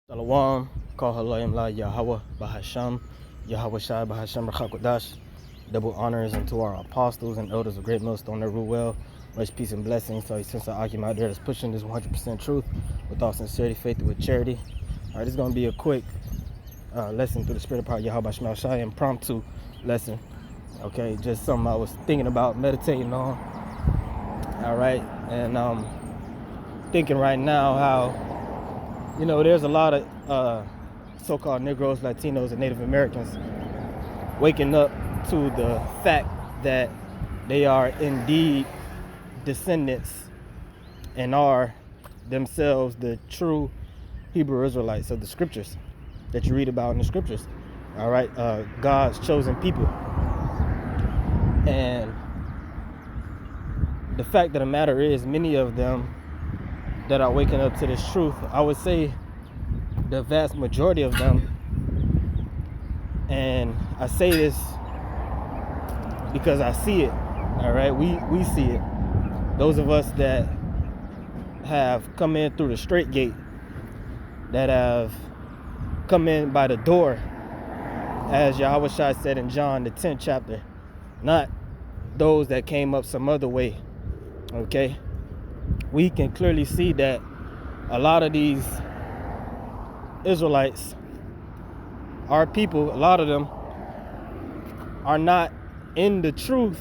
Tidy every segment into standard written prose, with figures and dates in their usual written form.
Shalom, Kohalayim La Yahweh Bahasham, Yahweh Shai Bahasham Rachakodash. Double honors unto our apostles and elders of Great Millstone that rule well. Much peace and blessings. So since I Akim out there that's pushing this 100% truth with all sincerity, faith, and with charity. All right, this is going to be a quick lesson through the Spirit of Power Yahweh Shai Shai, impromptu lesson. Okay, just something I was thinking about, meditating on. All right, and thinking right now how there's a lot of so-called Negroes, Latinos, and Native Americans waking up to the fact that they are indeed descendants and are themselves the true Hebrew Israelites of the scriptures that you read about in the scriptures. All right, God's chosen people. And the fact of the matter is, many of them that are waking up to this truth, I would say the vast majority of them, and I say this because I see it, all right, we see it. Those of us that have come in through the straight gate, that have come in by the door, as Yahweh Shai said in John the 10th chapter, not those that came up some other way, okay? We can clearly see that a lot of these Israelites, our people, a lot of them are not in the truth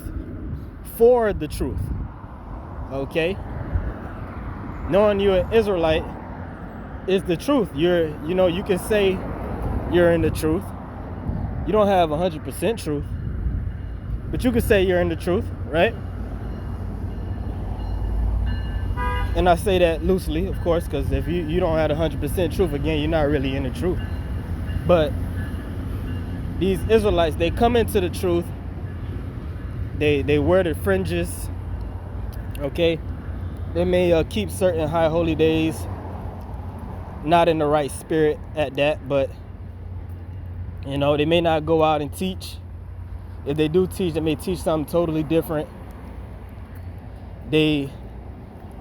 for the truth, okay? Knowing you're an Israelite is the truth. You can say you're in the truth. You don't have 100% truth, but you can say you're in the truth, right? And I say that loosely, of course, because if you don't have 100% truth, again, you're not really in the truth. But these Israelites, they come into the truth. They wear the fringes, okay? They may keep certain high holy days, not in the right spirit at that, but, they may not go out and teach. If they do teach, they may teach something totally different.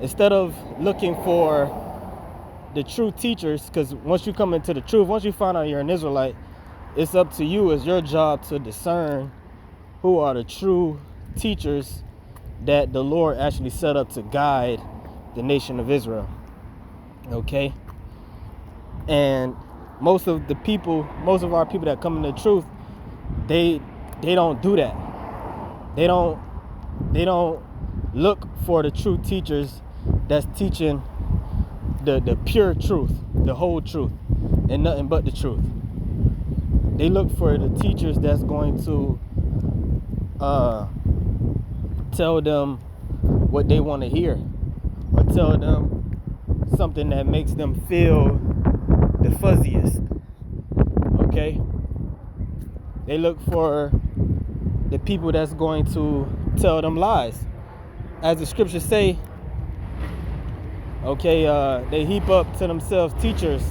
Instead of looking for the true teachers, because once you come into the truth, once you find out you're an Israelite, it's up to you, it's your job to discern who are the true teachers that the Lord actually set up to guide the nation of Israel, okay? And most of our people that come into the truth, they don't do that. They don't look for the true teachers that's teaching the pure truth, the whole truth, and nothing but the truth. They look for the teachers that's going to tell them what they want to hear, or tell them something that makes them feel the fuzziest, okay? They look for the people that's going to tell them lies. As the scriptures say, okay, they heap up to themselves teachers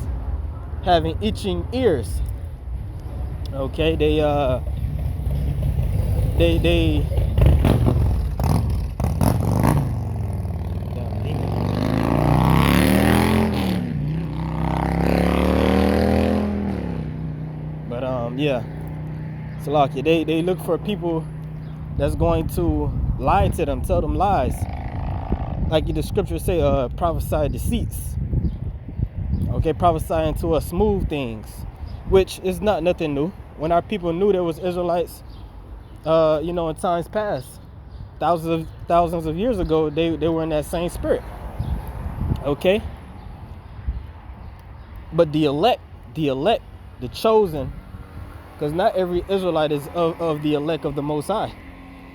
having itching ears. Okay, yeah, Salakia, they look for people that's going to lie to them, tell them lies. Like the scriptures say, prophesy deceits. Okay, prophesying to us smooth things, which is nothing new. When our people knew there was Israelites, in times past, thousands of years ago, they were in that same spirit. Okay, but the elect, the chosen, because not every Israelite is of the elect of the Most High.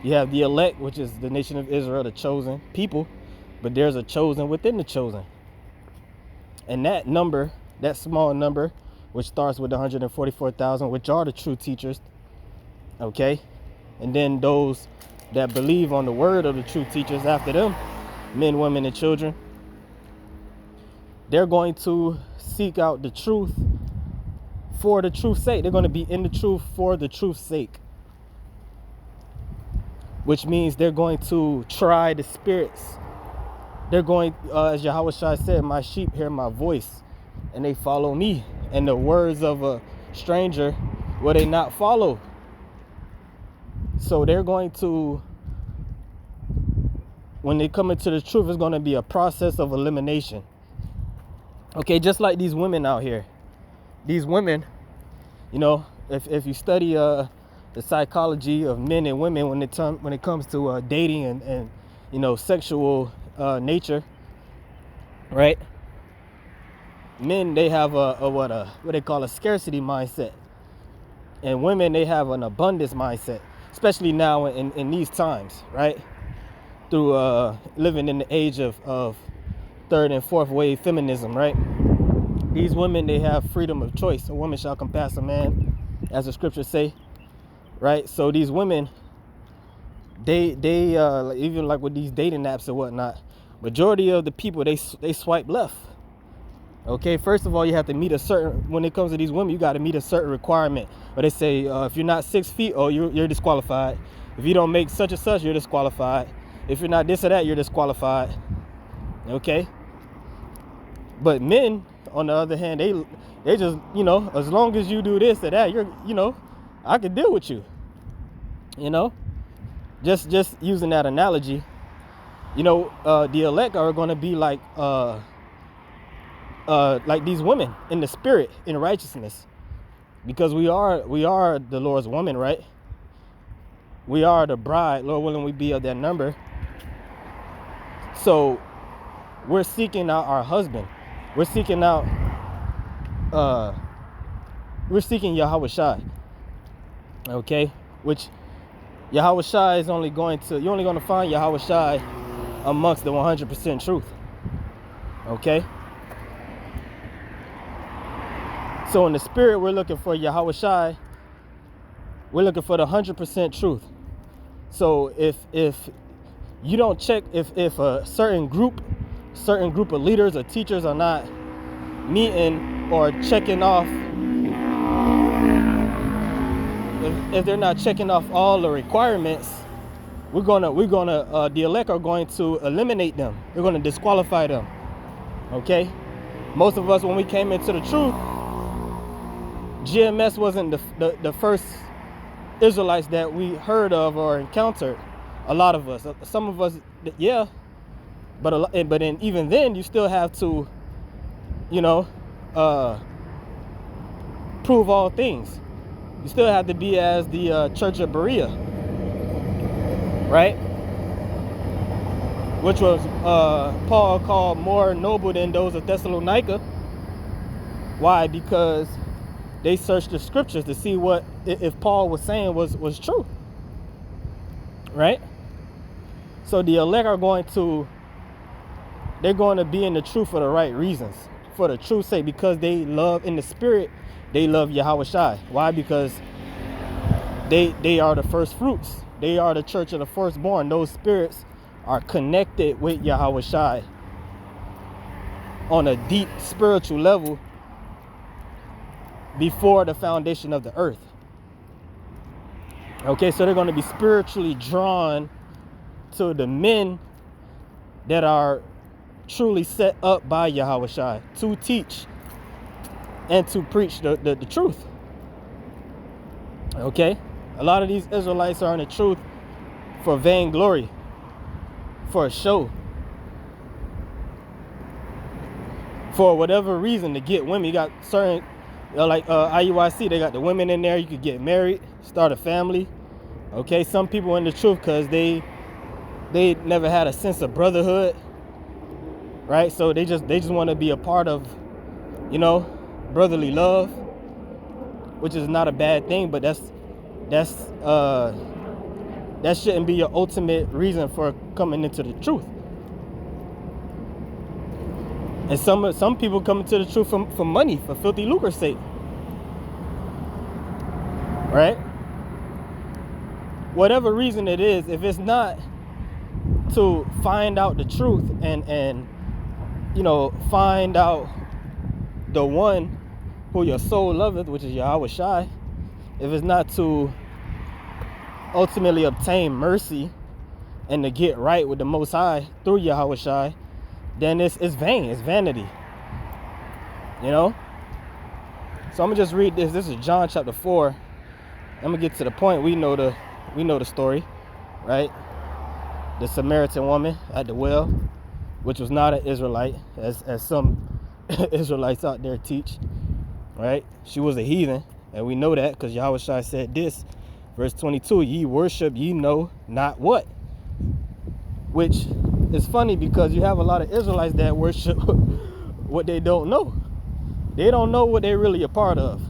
You have the elect, which is the nation of Israel, the chosen people, but there's a chosen within the chosen. And that number, that small number, which starts with 144,000, which are the true teachers, okay? And then those that believe on the word of the true teachers after them, men, women, and children, they're going to seek out the truth for the truth's sake. They're going to be in the truth for the truth's sake, which means they're going to try the spirits. They're going, as Yahweh Shai said, my sheep hear my voice. and they follow me. And the words of a stranger will they not follow. So they're going to, when they come into the truth, it's going to be a process of elimination. Okay, just like these women out here. These women, you know, if you study the psychology of men and women when it comes to dating and you know, sexual nature, right? Men, they have what they call a scarcity mindset, and women, they have an abundance mindset, especially now in these times, right? Through living in the age of third and fourth wave feminism, right? These women, they have freedom of choice. A woman shall compass a man, as the scriptures say, right? So these women, they even like with these dating apps and whatnot, majority of the people, they swipe left. Okay, first of all, you have to meet a certain, when it comes to these women, you got to meet a certain requirement. But they say if you're not 6 feet, oh, you're disqualified. If you don't make such and such, you're disqualified. If you're not this or that, you're disqualified. Okay. But men, on the other hand, they just, you know, as long as you do this or that, you're, you know, I can deal with you. You know, just using that analogy, you know, the elect are going to be like these women in the spirit, in righteousness, because we are the Lord's woman, right? We are the bride, Lord willing, we be of that number. So we're seeking out our husband. We're seeking out, we're seeking Yahweh Shai, okay? Which Yahweh Shai is only going to, you're only going to find Yahweh Shai amongst the 100% truth, okay? So in the spirit, we're looking for Yahweh Shai. We're looking for the 100% truth. So if you don't check, if a certain group of leaders or teachers are not meeting or checking off, if they're not checking off all the requirements, the elect are going to eliminate them. They're going to disqualify them. Okay? Most of us, when we came into the truth, GMS wasn't the first Israelites that we heard of or encountered. A lot of us, some of us, yeah, but even then, you still have to, you know, prove all things. You still have to be as the Church of Berea, right? Which was Paul called more noble than those of Thessalonica. Why? Because they searched the scriptures to see what if Paul was saying was true, right? So the elect are going to be in the truth for the right reasons, for the truth's sake, because they love in the spirit, they love Yahweh Shai. Why? Because they are the first fruits. They are the church of the firstborn. Those spirits are connected with Yahweh Shai on a deep spiritual level before the foundation of the earth. Okay, so they're going to be spiritually drawn to the men that are truly set up by Yahweh Shai to teach and to preach the truth. Okay, a lot of these Israelites are in the truth for vainglory, for a show, for whatever reason, to get women. You got certain, like IUIC, they got the women in there. You could get married, start a family. Okay, some people in the truth because they never had a sense of brotherhood, right? So they just want to be a part of, you know, brotherly love, which is not a bad thing, but that shouldn't be your ultimate reason for coming into the truth. And some people come into the truth for money, for filthy lucre's sake, right? Whatever reason it is, if it's not to find out the truth and you know, find out the one who your soul loveth, which is Yahweh Shai, if it's not to ultimately obtain mercy and to get right with the Most High through Yahweh Shai, then it's vain, it's vanity. You know? So I'm gonna just read this. This is John chapter 4. I'm gonna get to the point. We know the story, right? The Samaritan woman at the well, which was not an Israelite, as some Israelites out there teach, right? She was a heathen, and we know that because Yahushua said this, verse 22, ye worship ye know not what. Which is funny because you have a lot of Israelites that worship what they don't know. They don't know what they're really a part of,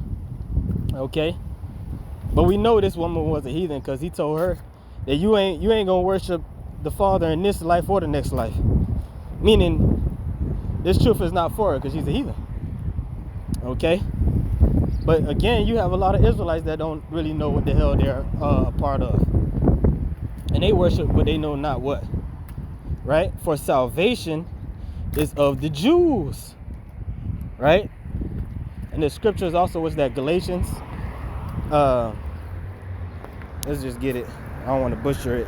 okay? But we know this woman was a heathen because he told her that you ain't gonna worship the Father in this life or the next life. Meaning, this truth is not for her because she's a heathen, okay? But again, you have a lot of Israelites that don't really know what the hell they're a part of. And they worship what they know not what, right? For salvation is of the Jews, right? And the scriptures also was that Galatians, let's just get it. I don't want to butcher it.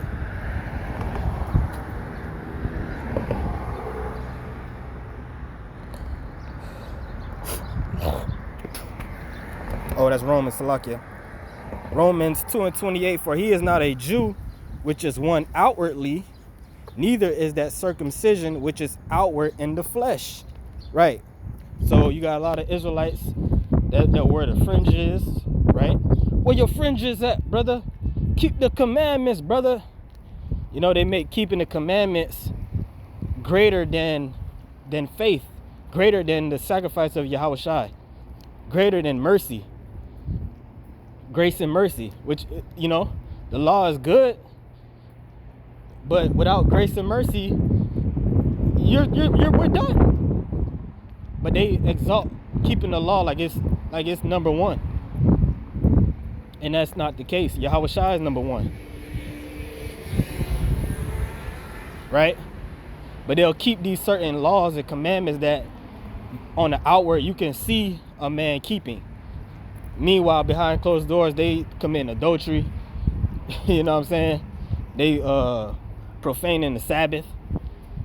Oh, that's Romans, Salakia. Romans 2:28, for he is not a Jew, which is one outwardly, neither is that circumcision, which is outward in the flesh. Right. So you got a lot of Israelites that wear the fringes, right? Where your fringes at, brother? Keep the commandments, brother. You know, they make keeping the commandments greater than faith, greater than the sacrifice of Yahushua, greater than mercy. Grace and mercy, which, you know, the law is good, but without grace and mercy, we're done. But they exalt keeping the law like it's number one, and that's not the case. Yahushua is number one, right? But they'll keep these certain laws and commandments that on the outward you can see a man keeping. Meanwhile, behind closed doors, they commit adultery. You know what I'm saying? They profaning the Sabbath.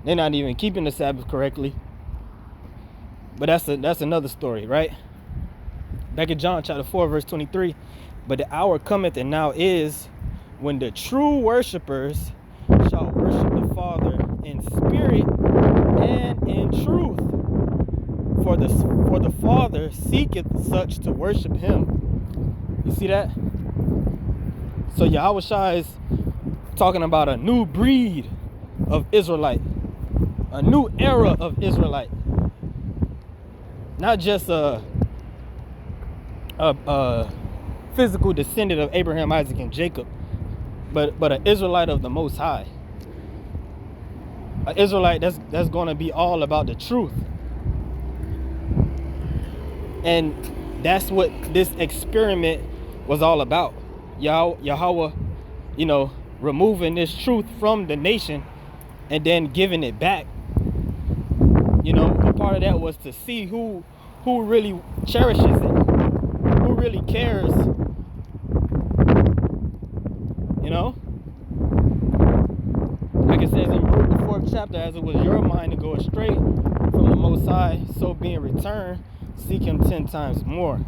They're not even keeping the Sabbath correctly. But that's another story, right? Back in John chapter 4, verse 23. But the hour cometh, and now is, when the true worshipers shall worship the Father in spirit and in truth. For the Father seeketh such to worship him. You see that? So Yahushua is talking about a new breed of Israelite, a new era of Israelite. Not just a physical descendant of Abraham, Isaac, and Jacob, but an Israelite of the Most High. An Israelite that's going to be all about the truth. And that's what this experiment was all about. Yahweh, you know, removing this truth from the nation and then giving it back. You know, a part of that was to see who really cherishes it, who really cares. You know? Like it says in Ruth, the 4th chapter, as it was your mind to go astray from the Most High, so being returned, seek him 10 times more.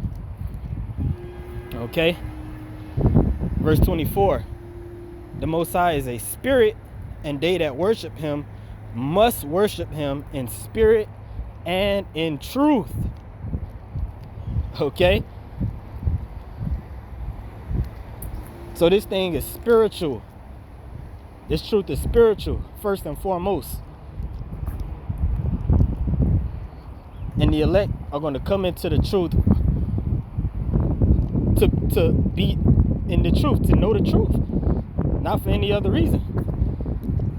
Okay? Verse 24. The Most High is a spirit, and they that worship him must worship him in spirit and in truth. Okay? So this thing is spiritual. This truth is spiritual, first and foremost. And the elect are going to come into the truth to be in the truth, to know the truth, not for any other reason.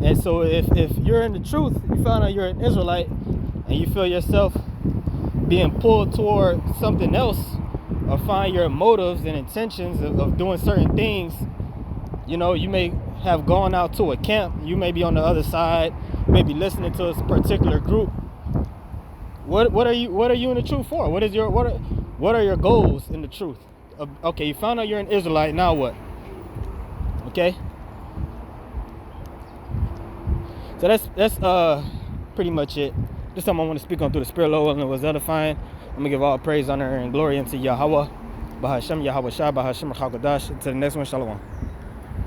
And so if you're in the truth, you find out you're an Israelite, and you feel yourself being pulled toward something else, or find your motives and intentions of doing certain things, you know, you may have gone out to a camp, you may be on the other side, maybe listening to a particular group. What are you in the truth for? What are your goals in the truth? Okay, you found out you're an Israelite, now what? Okay? So that's pretty much it. Just something I want to speak on through the Spirit of the Lord, and was edifying. I'm gonna give all praise, honor, and glory unto Yahweh, Bahashem, Yahweh Shai, Bahashem, Rachakadash. To the next one, Shalom.